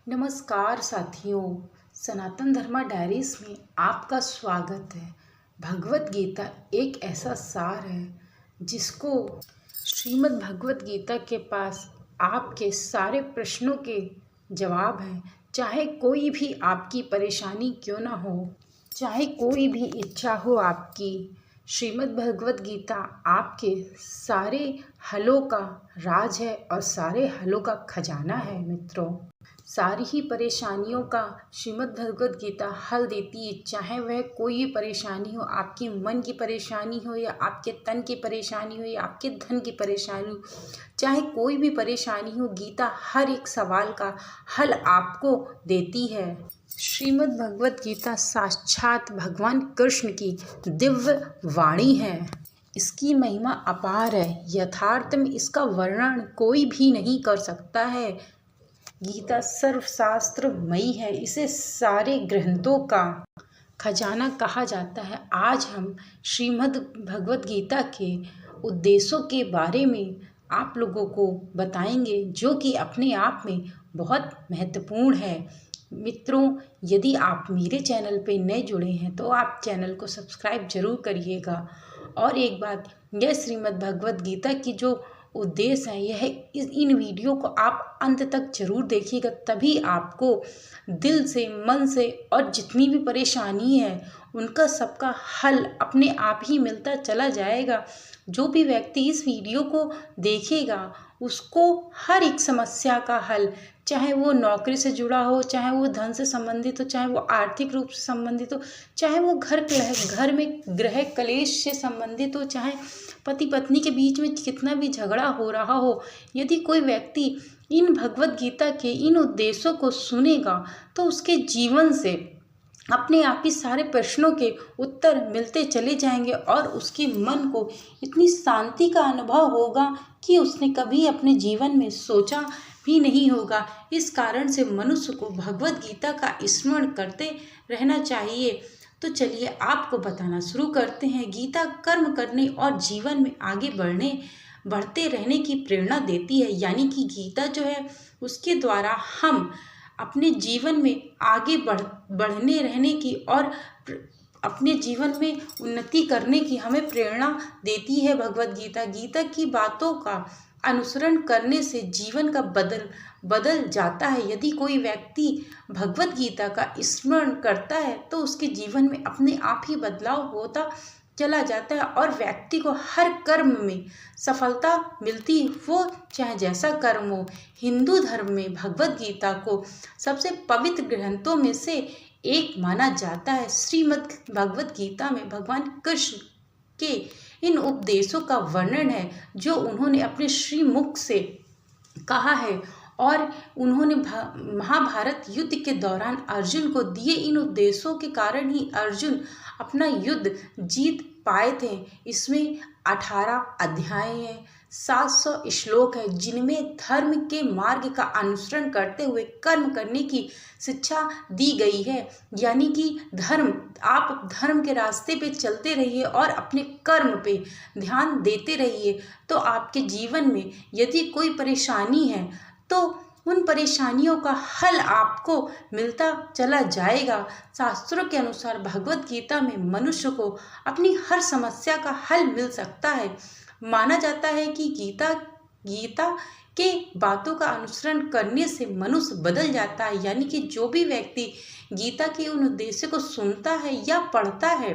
नमस्कार साथियों, सनातन धर्मा डायरीज में आपका स्वागत है। भगवत गीता एक ऐसा सार है जिसको श्रीमद् भगवत गीता के पास आपके सारे प्रश्नों के जवाब हैं। चाहे कोई भी आपकी परेशानी क्यों ना हो, चाहे कोई भी इच्छा हो आपकी, श्रीमद् भगवत गीता आपके सारे हलों का राज है और सारे हलों का खजाना है। मित्रों, सारी ही परेशानियों का श्रीमद् भगवत गीता हल देती है। चाहे वह कोई भी परेशानी हो, आपके मन की परेशानी हो या आपके तन की परेशानी हो या आपके धन की परेशानी हो, चाहे कोई भी परेशानी हो, गीता हर एक सवाल का हल आपको देती है। श्रीमद् भगवत गीता साक्षात भगवान कृष्ण की दिव्य वाणी है। इसकी महिमा अपार है, यथार्थ में इसका वर्णन कोई भी नहीं कर सकता है। गीता सर्वशास्त्रमयी है, इसे सारे ग्रंथों का खजाना कहा जाता है। आज हम श्रीमद् भगवत गीता के उद्देश्यों के बारे में आप लोगों को बताएंगे, जो कि अपने आप में बहुत महत्वपूर्ण है। मित्रों, यदि आप मेरे चैनल पे नए जुड़े हैं तो आप चैनल को सब्सक्राइब जरूर करिएगा। और एक बात, यह श्रीमद् भगवत गीता की जो उद्देश्य है, यह इन वीडियो को आप अंत तक जरूर देखिएगा, तभी आपको दिल से, मन से और जितनी भी परेशानी है उनका सबका हल अपने आप ही मिलता चला जाएगा। जो भी व्यक्ति इस वीडियो को देखेगा उसको हर एक समस्या का हल, चाहे वो नौकरी से जुड़ा हो, चाहे वो धन से संबंधित हो, चाहे वो आर्थिक रूप से संबंधित हो, चाहे वो घर में गृह कलेश से संबंधित हो, चाहे पति पत्नी के बीच में कितना भी झगड़ा हो रहा हो, यदि कोई व्यक्ति इन भगवत गीता के इन उद्देश्यों को सुनेगा तो उसके जीवन से अपने आप ही सारे प्रश्नों के उत्तर मिलते चले जाएंगे और उसके मन को इतनी शांति का अनुभव होगा कि उसने कभी अपने जीवन में सोचा भी नहीं होगा। इस कारण से मनुष्य को भगवत गीता का स्मरण करते रहना चाहिए। तो चलिए आपको बताना शुरू करते हैं। गीता कर्म करने और जीवन में आगे बढ़ते रहने की प्रेरणा देती है। यानी कि गीता जो है उसके द्वारा हम अपने जीवन में आगे बढ़ने रहने की और अपने जीवन में उन्नति करने की हमें प्रेरणा देती है भगवत गीता। गीता की बातों का अनुसरण करने से जीवन का बदल जाता है। यदि कोई व्यक्ति भगवत गीता का स्मरण करता है तो उसके जीवन में अपने आप ही बदलाव होता चला जाता है और व्यक्ति को हर कर्म में सफलता मिलती है, वो चाहे जैसा कर्म हो। हिंदू धर्म में भगवत गीता को सबसे पवित्र ग्रंथों में से एक माना जाता है। श्रीमद् भगवत गीता में भगवान कृष्ण के इन उपदेशों का वर्णन है जो उन्होंने अपने श्रीमुख से कहा है और उन्होंने महाभारत युद्ध के दौरान अर्जुन को दिए। इन उद्देश्यों के कारण ही अर्जुन अपना युद्ध जीत पाए थे। इसमें 18 अध्याय हैं, 700 श्लोक है, जिनमें धर्म के मार्ग का अनुसरण करते हुए कर्म करने की शिक्षा दी गई है। यानी कि आप धर्म के रास्ते पे चलते रहिए और अपने कर्म पे ध्यान देते रहिए, तो आपके जीवन में यदि कोई परेशानी है तो उन परेशानियों का हल आपको मिलता चला जाएगा। शास्त्रों के अनुसार भगवत गीता में मनुष्य को अपनी हर समस्या का हल मिल सकता है। माना जाता है कि गीता के बातों का अनुसरण करने से मनुष्य बदल जाता है। यानी कि जो भी व्यक्ति गीता के उन उद्देश्य को सुनता है या पढ़ता है,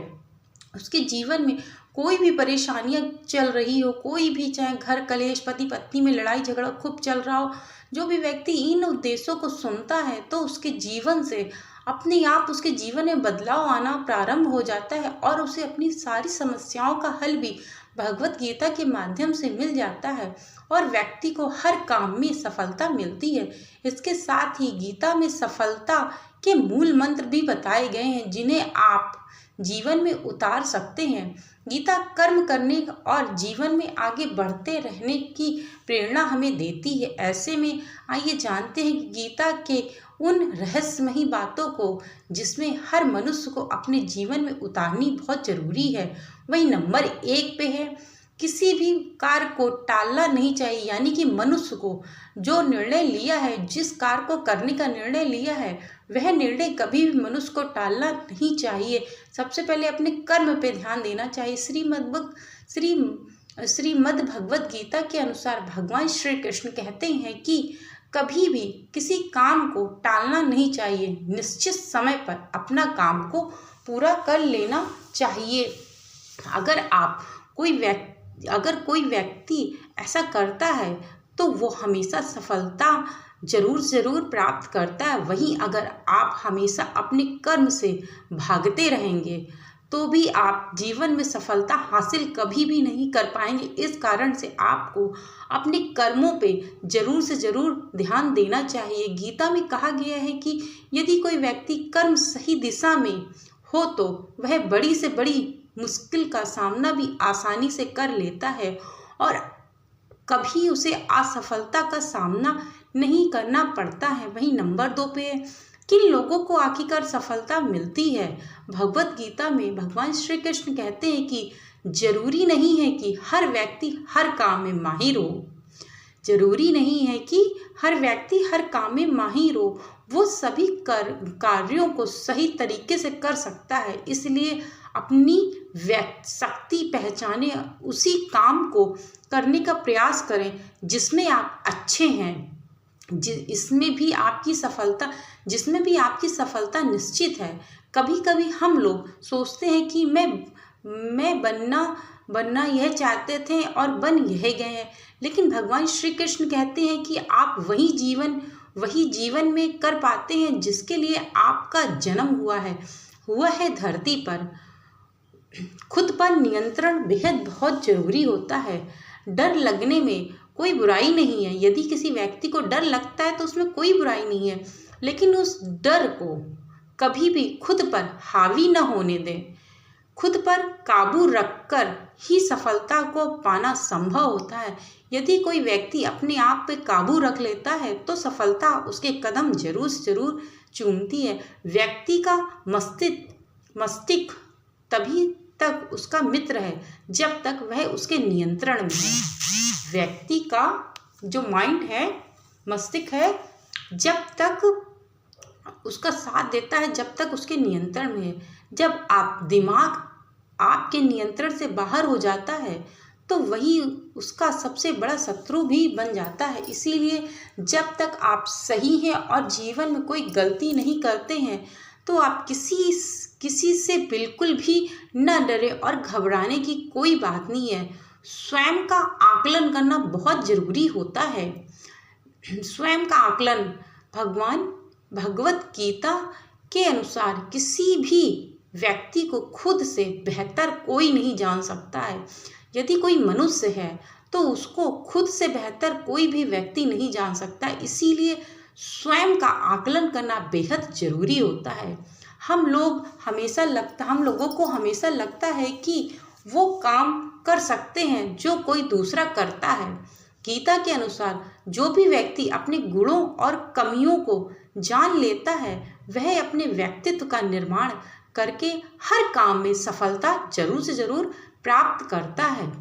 उसके जीवन में कोई भी परेशानियां चल रही हो, कोई भी चाहे घर कलेश, पति पत्नी में लड़ाई झगड़ा खूब चल रहा हो, जो भी व्यक्ति इन उद्देश्यों को सुनता है तो उसके जीवन से अपने आप उसके जीवन में बदलाव आना प्रारंभ हो जाता है और उसे अपनी सारी समस्याओं का हल भी भगवत गीता के माध्यम से मिल जाता है और व्यक्ति को हर काम में सफलता मिलती है। इसके साथ ही गीता में सफलता के मूल मंत्र भी बताए गए हैं जिन्हें आप जीवन में उतार सकते हैं। गीता कर्म करने और जीवन में आगे बढ़ते रहने की प्रेरणा हमें देती है। ऐसे में आइए जानते हैं कि गीता के उन रहस्यमयी बातों को जिसमें हर मनुष्य को अपने जीवन में उतारनी बहुत जरूरी है। वही नंबर 1 पे है किसी भी कार्य को टालना नहीं चाहिए, यानी कि मनुष्य को जो निर्णय लिया है, जिस कार्य को करने का निर्णय लिया है, वह निर्णय कभी भी मनुष्य को टालना नहीं चाहिए। सबसे पहले अपने कर्म पे ध्यान देना चाहिए। श्रीमद् भगवत गीता के अनुसार भगवान श्री कृष्ण कहते हैं कि कभी भी किसी काम को टालना नहीं चाहिए, निश्चित समय पर अपना काम को पूरा कर लेना चाहिए। अगर कोई व्यक्ति ऐसा करता है तो वो हमेशा सफलता जरूर प्राप्त करता है। वहीं अगर आप हमेशा अपने कर्म से भागते रहेंगे तो भी आप जीवन में सफलता हासिल कभी भी नहीं कर पाएंगे। इस कारण से आपको अपने कर्मों पे जरूर से जरूर ध्यान देना चाहिए। गीता में कहा गया है कि यदि कोई व्यक्ति कर्म सही दिशा में हो तो वह बड़ी से बड़ी मुश्किल का सामना भी आसानी से कर लेता है और कभी उसे असफलता का सामना नहीं करना पड़ता है। वहीं नंबर 2 पे किन लोगों को आखिरकार सफलता मिलती है। भगवत गीता में भगवान श्री कृष्ण कहते हैं कि जरूरी नहीं है कि हर व्यक्ति हर काम में माहिर हो। जरूरी नहीं है कि हर व्यक्ति हर काम में माहिर हो, वो सभी कार्यों को सही तरीके से कर सकता है। इसलिए अपनी शक्ति पहचाने, उसी काम को करने का प्रयास करें जिसमें आप अच्छे हैं, जिसमें भी आपकी सफलता निश्चित है। कभी कभी हम लोग सोचते हैं कि मैं बनना यह चाहते थे और बन यह गए हैं, लेकिन भगवान श्री कृष्ण कहते हैं कि आप वही जीवन में कर पाते हैं जिसके लिए आपका जन्म हुआ है धरती पर। खुद पर नियंत्रण बेहद बहुत जरूरी होता है। डर लगने में कोई बुराई नहीं है। यदि किसी व्यक्ति को डर लगता है तो उसमें कोई बुराई नहीं है, लेकिन उस डर को कभी भी खुद पर हावी न होने दें। खुद पर काबू रखकर ही सफलता को पाना संभव होता है। यदि कोई व्यक्ति अपने आप पे काबू रख लेता है तो सफलता उसके कदम जरूर से जरूर चूमती है। व्यक्ति का मस्तिष्क तभी तक उसका मित्र है जब तक वह उसके नियंत्रण में है। व्यक्ति का जो माइंड है, मस्तिष्क है, जब तक उसका साथ देता है, जब तक उसके नियंत्रण में है। जब दिमाग आपके नियंत्रण से बाहर हो जाता है तो वही उसका सबसे बड़ा शत्रु भी बन जाता है। इसीलिए जब तक आप सही हैं और जीवन में कोई गलती नहीं करते हैं तो आप किसी से बिल्कुल भी न डरे और घबराने की कोई बात नहीं है। स्वयं का आकलन करना बहुत जरूरी होता है। स्वयं का आकलन भगवत गीता के अनुसार किसी भी व्यक्ति को खुद से बेहतर कोई नहीं जान सकता है। यदि कोई मनुष्य है तो उसको खुद से बेहतर कोई भी व्यक्ति नहीं जान सकता। इसीलिए स्वयं का आकलन करना बेहद जरूरी होता है। हम लोगों को हमेशा लगता है कि वो काम कर सकते हैं जो कोई दूसरा करता है। गीता के अनुसार जो भी व्यक्ति अपने गुणों और कमियों को जान लेता है वह अपने व्यक्तित्व का निर्माण करके हर काम में सफलता जरूर से जरूर प्राप्त करता है।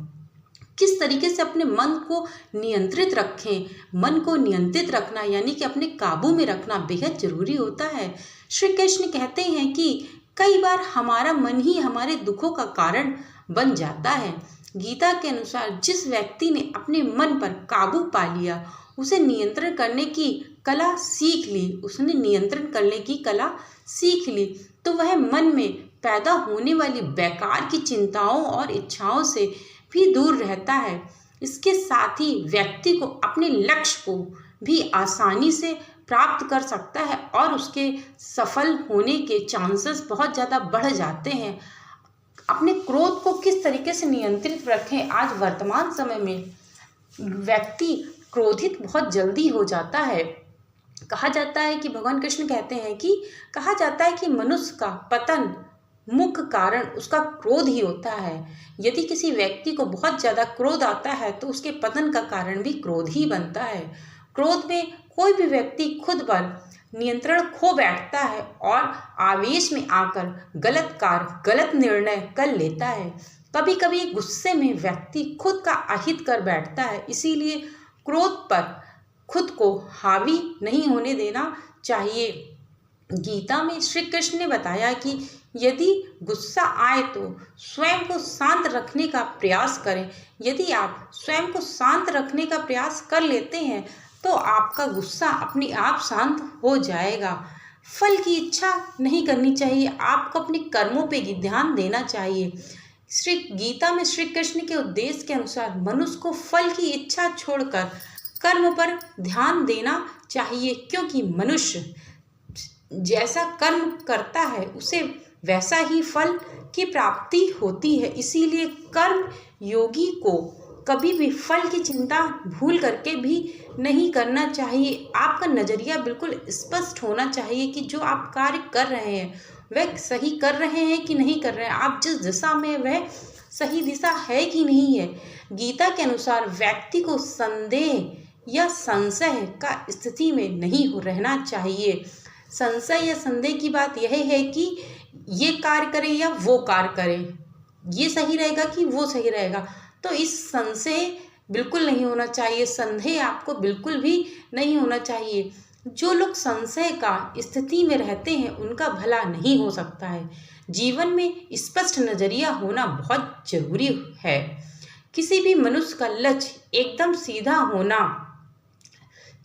किस तरीके से अपने मन को नियंत्रित रखें। मन को नियंत्रित रखना यानी कि अपने काबू में रखना बेहद जरूरी होता है। श्री कृष्ण कहते हैं कि कई बार हमारा मन ही हमारे दुखों का कारण बन जाता है। गीता के अनुसार जिस व्यक्ति ने अपने मन पर काबू पा लिया, उसे नियंत्रण करने की कला सीख ली, तो वह मन में पैदा होने वाली बेकार की चिंताओं और इच्छाओं से भी दूर रहता है। इसके साथ ही व्यक्ति को अपने लक्ष्य को भी आसानी से प्राप्त कर सकता है और उसके सफल होने के चांसेस बहुत ज़्यादा बढ़ जाते हैं। अपने क्रोध को किस तरीके से नियंत्रित रखें। आज वर्तमान समय में व्यक्ति क्रोधित बहुत जल्दी हो जाता है। कहा जाता है कि भगवान कृष्ण कहते हैं कि मनुष्य का पतन मुख्य कारण उसका क्रोध ही होता है। यदि किसी व्यक्ति को बहुत ज़्यादा क्रोध आता है तो उसके पतन का कारण भी क्रोध ही बनता है। क्रोध में कोई भी व्यक्ति खुद पर नियंत्रण खो बैठता है और आवेश में आकर गलत निर्णय कर लेता है। कभी कभी गुस्से में व्यक्ति खुद का अहित कर बैठता है, इसीलिए क्रोध पर खुद को हावी नहीं होने देना चाहिए। गीता में श्री कृष्ण ने बताया कि यदि गुस्सा आए तो स्वयं को शांत रखने का प्रयास करें। यदि आप स्वयं को शांत रखने का प्रयास कर लेते हैं तो आपका गुस्सा अपने आप शांत हो जाएगा। फल की इच्छा नहीं करनी चाहिए, आपको अपने कर्मों पे ध्यान देना चाहिए। श्री गीता में श्री कृष्ण के उद्देश्य के अनुसार मनुष्य को फल की इच्छा छोड़कर कर्म पर ध्यान देना चाहिए, क्योंकि मनुष्य जैसा कर्म करता है उसे वैसा ही फल की प्राप्ति होती है। इसीलिए कर्म योगी को कभी भी फल की चिंता भूल करके भी नहीं करना चाहिए। आपका नज़रिया बिल्कुल स्पष्ट होना चाहिए कि जो आप कार्य कर रहे हैं वह सही कर रहे हैं कि नहीं कर रहे हैं, आप जिस दिशा में वह सही दिशा है कि नहीं है। गीता के अनुसार व्यक्ति को संदेह या संशय का स्थिति में नहीं रहना चाहिए। संशय या संदेह की बात यह है कि ये कार्य करें या वो कार्य करें, ये सही रहेगा कि वो सही रहेगा, तो इस संशय बिल्कुल नहीं होना चाहिए, संदेह आपको बिल्कुल भी नहीं होना चाहिए। जो लोग संशय का स्थिति में रहते हैं उनका भला नहीं हो सकता है। जीवन में स्पष्ट नज़रिया होना बहुत जरूरी है। किसी भी मनुष्य का लक्ष्य एकदम सीधा होना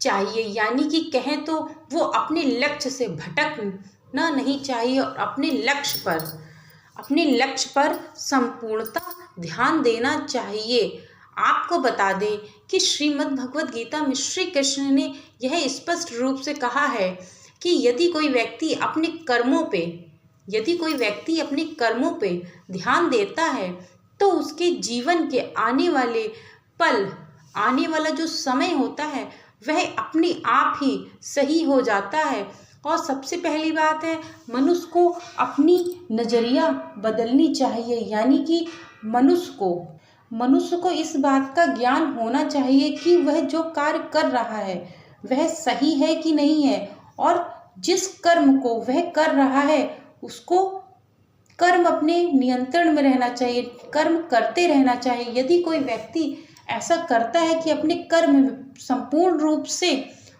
चाहिए, यानी कि कहें तो वो अपने लक्ष्य से भटकना नहीं चाहिए और अपने लक्ष्य पर संपूर्णता ध्यान देना चाहिए। आपको बता दें कि श्रीमद् भगवद गीता में श्री कृष्ण ने यह स्पष्ट रूप से कहा है कि यदि कोई व्यक्ति अपने कर्मों पे ध्यान देता है तो उसके जीवन के आने वाला जो समय होता है वह अपने आप ही सही हो जाता है। और सबसे पहली बात है, मनुष्य को अपनी नज़रिया बदलनी चाहिए, यानी कि मनुष्य को इस बात का ज्ञान होना चाहिए कि वह जो कार्य कर रहा है वह सही है कि नहीं है, और जिस कर्म को वह कर रहा है उसको कर्म अपने नियंत्रण में रहना चाहिए, कर्म करते रहना चाहिए। यदि कोई व्यक्ति ऐसा करता है कि अपने कर्म में संपूर्ण रूप से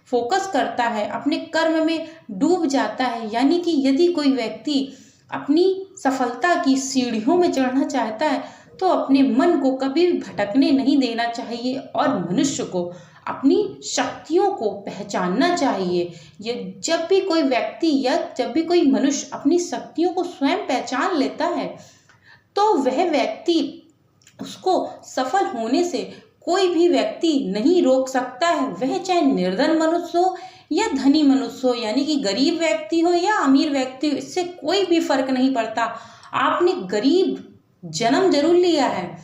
फोकस करता है, अपने कर्म में डूब जाता है, यानी कि यदि कोई व्यक्ति अपनी सफलता की सीढ़ियों में चढ़ना चाहता है तो अपने मन को कभी भी भटकने नहीं देना चाहिए और मनुष्य को अपनी शक्तियों को पहचानना चाहिए। ये जब भी कोई व्यक्ति या जब भी कोई मनुष्य अपनी शक्तियों को स्वयं पहचान लेता है तो वह व्यक्ति उसको सफल होने से कोई भी व्यक्ति नहीं रोक सकता है। वह चाहे निर्धन मनुष्य हो या धनी मनुष्य हो, यानी कि गरीब व्यक्ति हो या अमीर व्यक्ति हो, इससे कोई भी फर्क नहीं पड़ता। आपने गरीब जन्म जरूर लिया है,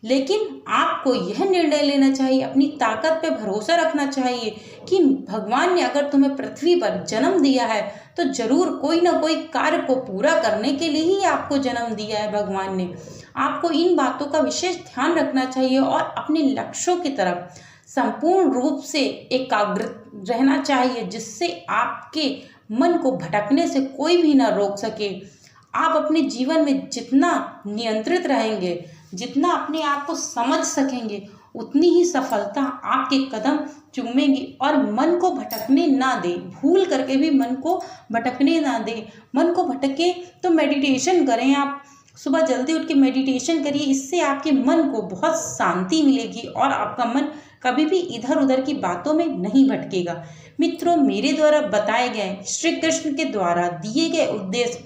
लेकिन आपको यह निर्णय लेना चाहिए, अपनी ताकत पे भरोसा रखना चाहिए कि भगवान ने अगर तुम्हें पृथ्वी पर जन्म दिया है तो जरूर कोई ना कोई कार्य को पूरा करने के लिए ही आपको जन्म दिया है भगवान ने। आपको इन बातों का विशेष ध्यान रखना चाहिए और अपने लक्ष्यों की तरफ संपूर्ण रूप से एकाग्र रहना चाहिए, जिससे आपके मन को भटकने से कोई भी ना रोक सके। आप अपने जीवन में जितना नियंत्रित रहेंगे, जितना अपने आप को समझ सकेंगे, उतनी ही सफलता आपके कदम चूमेगी। और मन को भटकने ना दे, भूल करके भी मन को भटकने ना दे। मन को भटके तो मेडिटेशन करें, आप सुबह जल्दी उठ के मेडिटेशन करिए, इससे आपके मन को बहुत शांति मिलेगी और आपका मन कभी भी इधर उधर की बातों में नहीं भटकेगा। मित्रों, मेरे द्वारा बताए गए श्री कृष्ण के द्वारा दिए गए उद्देश्य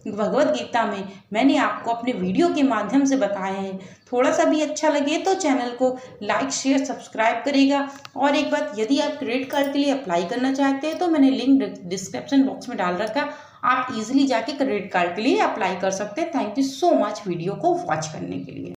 भगवद गीता में मैंने आपको अपने वीडियो के माध्यम से बताए हैं। थोड़ा सा भी अच्छा लगे तो चैनल को लाइक शेयर सब्सक्राइब करेगा। और एक बात, यदि आप क्रेडिट कार्ड के लिए अप्लाई करना चाहते हैं तो मैंने लिंक डिस्क्रिप्शन बॉक्स में डाल रखा, आप इजीली जाके क्रेडिट कार्ड के लिए अप्लाई कर सकते हैं। Thank you so much video को वॉच करने के लिए।